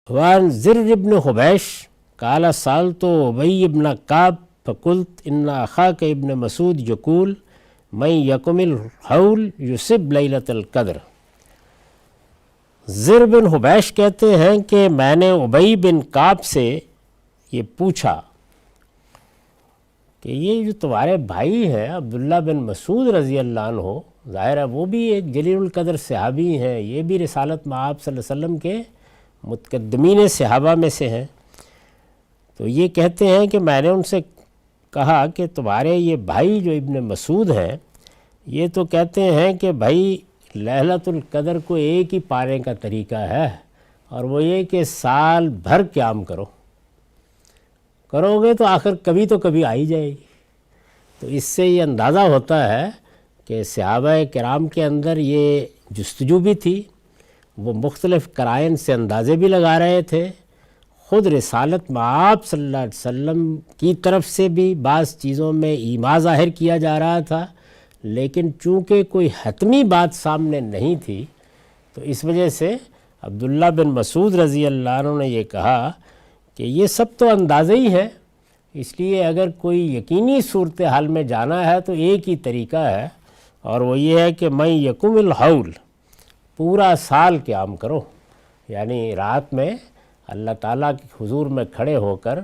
وعن زر ابن حبیش قال سألت ابی ابن کعب فقلت ان اخاک ابن مسعود یقول من یکم الحول یصب لیلۃ القدر۔ زر بن حبیش کہتے ہیں کہ میں نے ابی بن کعب سے یہ پوچھا کہ یہ جو تمہارے بھائی ہیں عبداللہ بن مسعود رضی اللہ عنہ، ظاہر ہے وہ بھی ایک جلیل القدر صحابی ہیں، یہ بھی رسالت مآب صلی اللہ علیہ وسلم کے متقدمین صحابہ میں سے ہیں، تو یہ کہتے ہیں کہ میں نے ان سے کہا کہ تمہارے یہ بھائی جو ابن مسعود ہیں یہ تو کہتے ہیں کہ بھائی لیلۃ القدر کو ایک ہی پانے کا طریقہ ہے، اور وہ یہ کہ سال بھر قیام کرو گے تو آخر کبھی تو کبھی آ ہی جائے گی۔ تو اس سے یہ اندازہ ہوتا ہے کہ صحابہ کرام کے اندر یہ جستجو بھی تھی، وہ مختلف قرائن سے اندازے بھی لگا رہے تھے، خود رسالت مآب صلی اللہ علیہ وسلم کی طرف سے بھی بعض چیزوں میں ایما ظاہر کیا جا رہا تھا، لیکن چونکہ کوئی حتمی بات سامنے نہیں تھی تو اس وجہ سے عبداللہ بن مسعود رضی اللہ عنہ نے یہ کہا کہ یہ سب تو اندازے ہی ہے، اس لیے اگر کوئی یقینی صورتحال میں جانا ہے تو ایک ہی طریقہ ہے، اور وہ یہ ہے کہ من یکم الحول، پورا سال قیام کرو، یعنی رات میں اللہ تعالیٰ کے حضور میں کھڑے ہو کر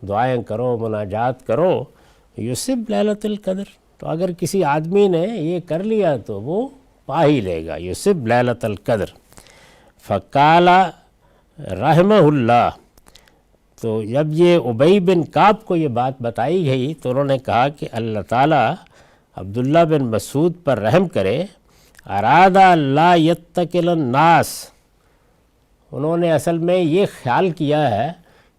دعائیں کرو، مناجات کرو، یصب لیلۃ القدر۔ تو اگر کسی آدمی نے یہ کر لیا تو وہ پا ہی لے گا، یصب لیلۃ القدر۔ فقال رحمہ اللہ، تو جب یہ ابی بن کعب کو یہ بات بتائی گئی تو انہوں نے کہا کہ اللہ تعالیٰ عبداللہ بن مسعود پر رحم کرے، اراد لا یتکل الناس، انہوں نے اصل میں یہ خیال کیا ہے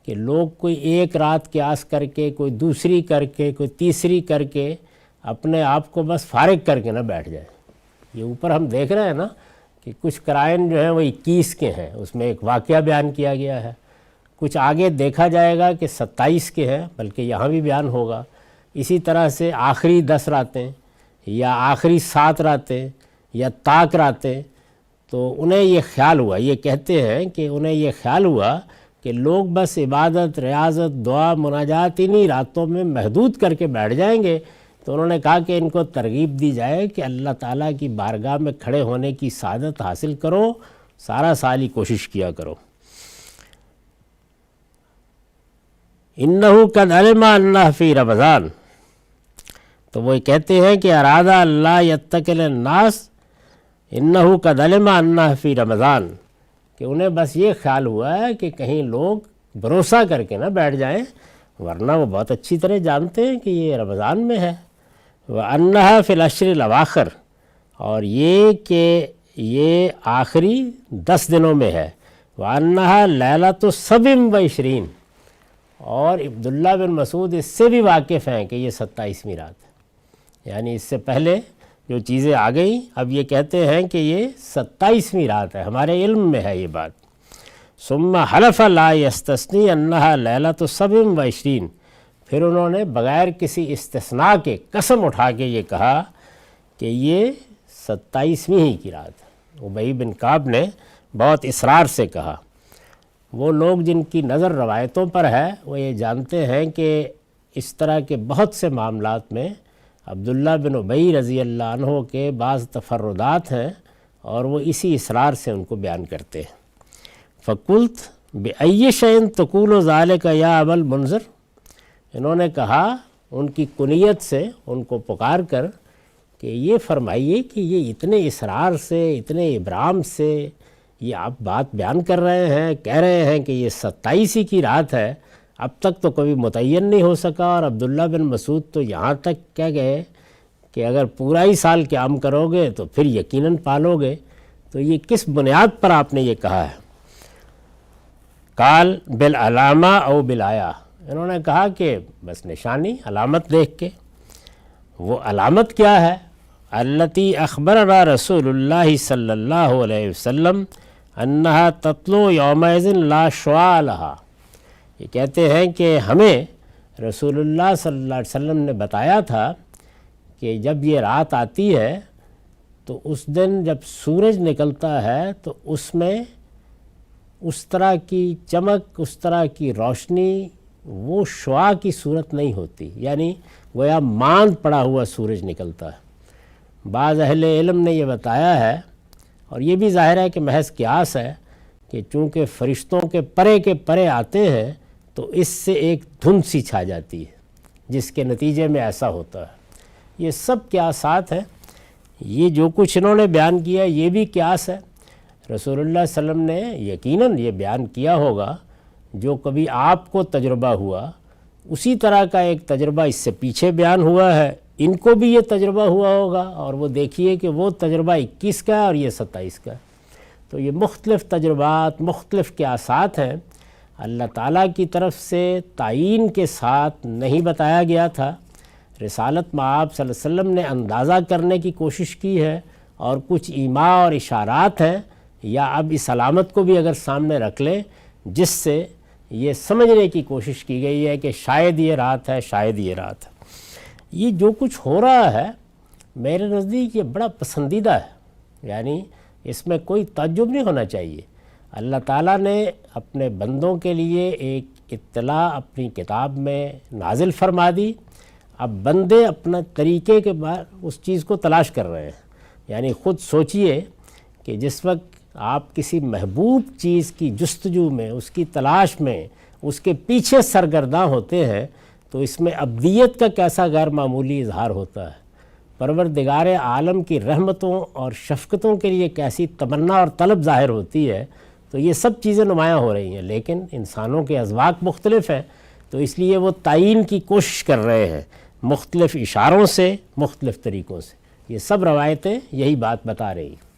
کہ لوگ کوئی ایک رات قیاس کر کے، کوئی دوسری کر کے، کوئی تیسری کر کے اپنے آپ کو بس فارغ کر کے نہ بیٹھ جائیں۔ یہ اوپر ہم دیکھ رہے ہیں نا کہ کچھ قرائن جو ہیں وہ 21 کے ہیں، اس میں ایک واقعہ بیان کیا گیا ہے، کچھ آگے دیکھا جائے گا کہ 27 کے ہیں، بلکہ یہاں بھی بیان ہوگا۔ اسی طرح سے آخری 10 راتیں یا آخری 7 راتیں یا طاق راتیں، تو انہیں یہ خیال ہوا، یہ کہتے ہیں کہ انہیں یہ خیال ہوا کہ لوگ بس عبادت، ریاضت، دعا، مناجات انہی راتوں میں محدود کر کے بیٹھ جائیں گے، تو انہوں نے کہا کہ ان کو ترغیب دی جائے کہ اللہ تعالیٰ کی بارگاہ میں کھڑے ہونے کی سعادت حاصل کرو، سارا سال ہی کوشش کیا کرو۔ انہو قد علم انہ فی رمضان، تو وہ کہتے ہیں کہ ارادہ اللہ یتکل الناس انہو قد علم انہ فی رمضان، کہ انہیں بس یہ خیال ہوا ہے کہ کہیں لوگ بھروسہ کر کے نہ بیٹھ جائیں، ورنہ وہ بہت اچھی طرح جانتے ہیں کہ یہ رمضان میں ہے۔ وَأَنَّهَا فِي الْعَشْرِ الْأَوَاخِرِ، اور یہ کہ یہ آخری 10 دنوں میں ہے۔ وَأَنَّهَا لَيْلَةُ 27، اور عبداللہ بن مسعود اس سے بھی واقف ہیں کہ یہ 27ویں رات ہے، یعنی اس سے پہلے جو چیزیں آ گئیں اب یہ کہتے ہیں کہ یہ 27ویں رات ہے، ہمارے علم میں ہے یہ بات۔ ثم حلف لا یستثنی انہا لیلۃ 27، پھر انہوں نے بغیر کسی استثناء کے قسم اٹھا کے یہ کہا کہ یہ 27ویں ہی کی رات ہے۔ ابی بن کعب نے بہت اصرار سے کہا۔ وہ لوگ جن کی نظر روایتوں پر ہے وہ یہ جانتے ہیں کہ اس طرح کے بہت سے معاملات میں عبداللہ بن ابی رضی اللہ عنہ کے بعض تفردات ہیں، اور وہ اسی اصرار سے ان کو بیان کرتے ہیں۔ فقلت بأی شیء تقول ذلک یا ابا المنذر، انہوں نے کہا ان کی کنیت سے ان کو پکار کر کہ یہ فرمائیے کہ یہ اتنے اصرار سے، اتنے ابرام سے یہ آپ بات بیان کر رہے ہیں، کہہ رہے ہیں کہ یہ 27 کی رات ہے، اب تک تو کبھی متعین نہیں ہو سکا، اور عبداللہ بن مسعود تو یہاں تک کہہ گئے کہ اگر پورا ہی سال قیام کرو گے تو پھر یقیناً پالو گے، تو یہ کس بنیاد پر آپ نے یہ کہا ہے؟ قال بالعلامہ او بالآیہ، انہوں نے کہا کہ بس نشانی، علامت دیکھ کے۔ وہ علامت کیا ہے؟ التی اخبرنا رسول اللہ صلی اللہ علیہ وسلم انہا تطلع یومئذ لا شعاع لہا، یہ کہتے ہیں کہ ہمیں رسول اللہ صلی اللہ علیہ وسلم نے بتایا تھا کہ جب یہ رات آتی ہے تو اس دن جب سورج نکلتا ہے تو اس میں اس طرح کی چمک، اس طرح کی روشنی وہ شعاع کی صورت نہیں ہوتی، یعنی گویا ماند پڑا ہوا سورج نکلتا ہے۔ بعض اہل علم نے یہ بتایا ہے، اور یہ بھی ظاہر ہے کہ محض قیاس ہے، کہ چونکہ فرشتوں کے پرے آتے ہیں تو اس سے ایک دھند سی چھا جاتی ہے، جس کے نتیجے میں ایسا ہوتا ہے۔ یہ سب قیاسات ہیں، یہ جو کچھ انہوں نے بیان کیا یہ بھی قیاس ہے۔ رسول اللہ صلی اللہ علیہ وسلم نے یقیناً یہ بیان کیا ہوگا، جو کبھی آپ کو تجربہ ہوا اسی طرح کا ایک تجربہ اس سے پیچھے بیان ہوا ہے، ان کو بھی یہ تجربہ ہوا ہوگا، اور وہ دیکھیے کہ وہ تجربہ 21 کا ہے اور یہ 27 کا ہے۔ تو یہ مختلف تجربات، مختلف قیاسات ہیں، اللہ تعالیٰ کی طرف سے تعین کے ساتھ نہیں بتایا گیا تھا۔ رسالت مآب صلی اللہ علیہ وسلم نے اندازہ کرنے کی کوشش کی ہے، اور کچھ ایماء اور اشارات ہیں، یا اب اس علامت کو بھی اگر سامنے رکھ لیں جس سے یہ سمجھنے کی کوشش کی گئی ہے کہ شاید یہ رات ہے، شاید یہ رات ہے۔ یہ جو کچھ ہو رہا ہے میرے نزدیک یہ بڑا پسندیدہ ہے، یعنی اس میں کوئی تعجب نہیں ہونا چاہیے۔ اللہ تعالیٰ نے اپنے بندوں کے لیے ایک اطلاع اپنی کتاب میں نازل فرما دی، اب بندے اپنا طریقے کے بعد اس چیز کو تلاش کر رہے ہیں۔ یعنی خود سوچئے کہ جس وقت آپ کسی محبوب چیز کی جستجو میں، اس کی تلاش میں، اس کے پیچھے سرگرداں ہوتے ہیں، تو اس میں ابدیت کا کیسا غیر معمولی اظہار ہوتا ہے، پروردگار عالم کی رحمتوں اور شفقتوں کے لیے کیسی تمنا اور طلب ظاہر ہوتی ہے۔ تو یہ سب چیزیں نمایاں ہو رہی ہیں، لیکن انسانوں کے اذواق مختلف ہیں، تو اس لیے وہ تعین کی کوشش کر رہے ہیں مختلف اشاروں سے، مختلف طریقوں سے۔ یہ سب روایتیں یہی بات بتا رہی ہیں۔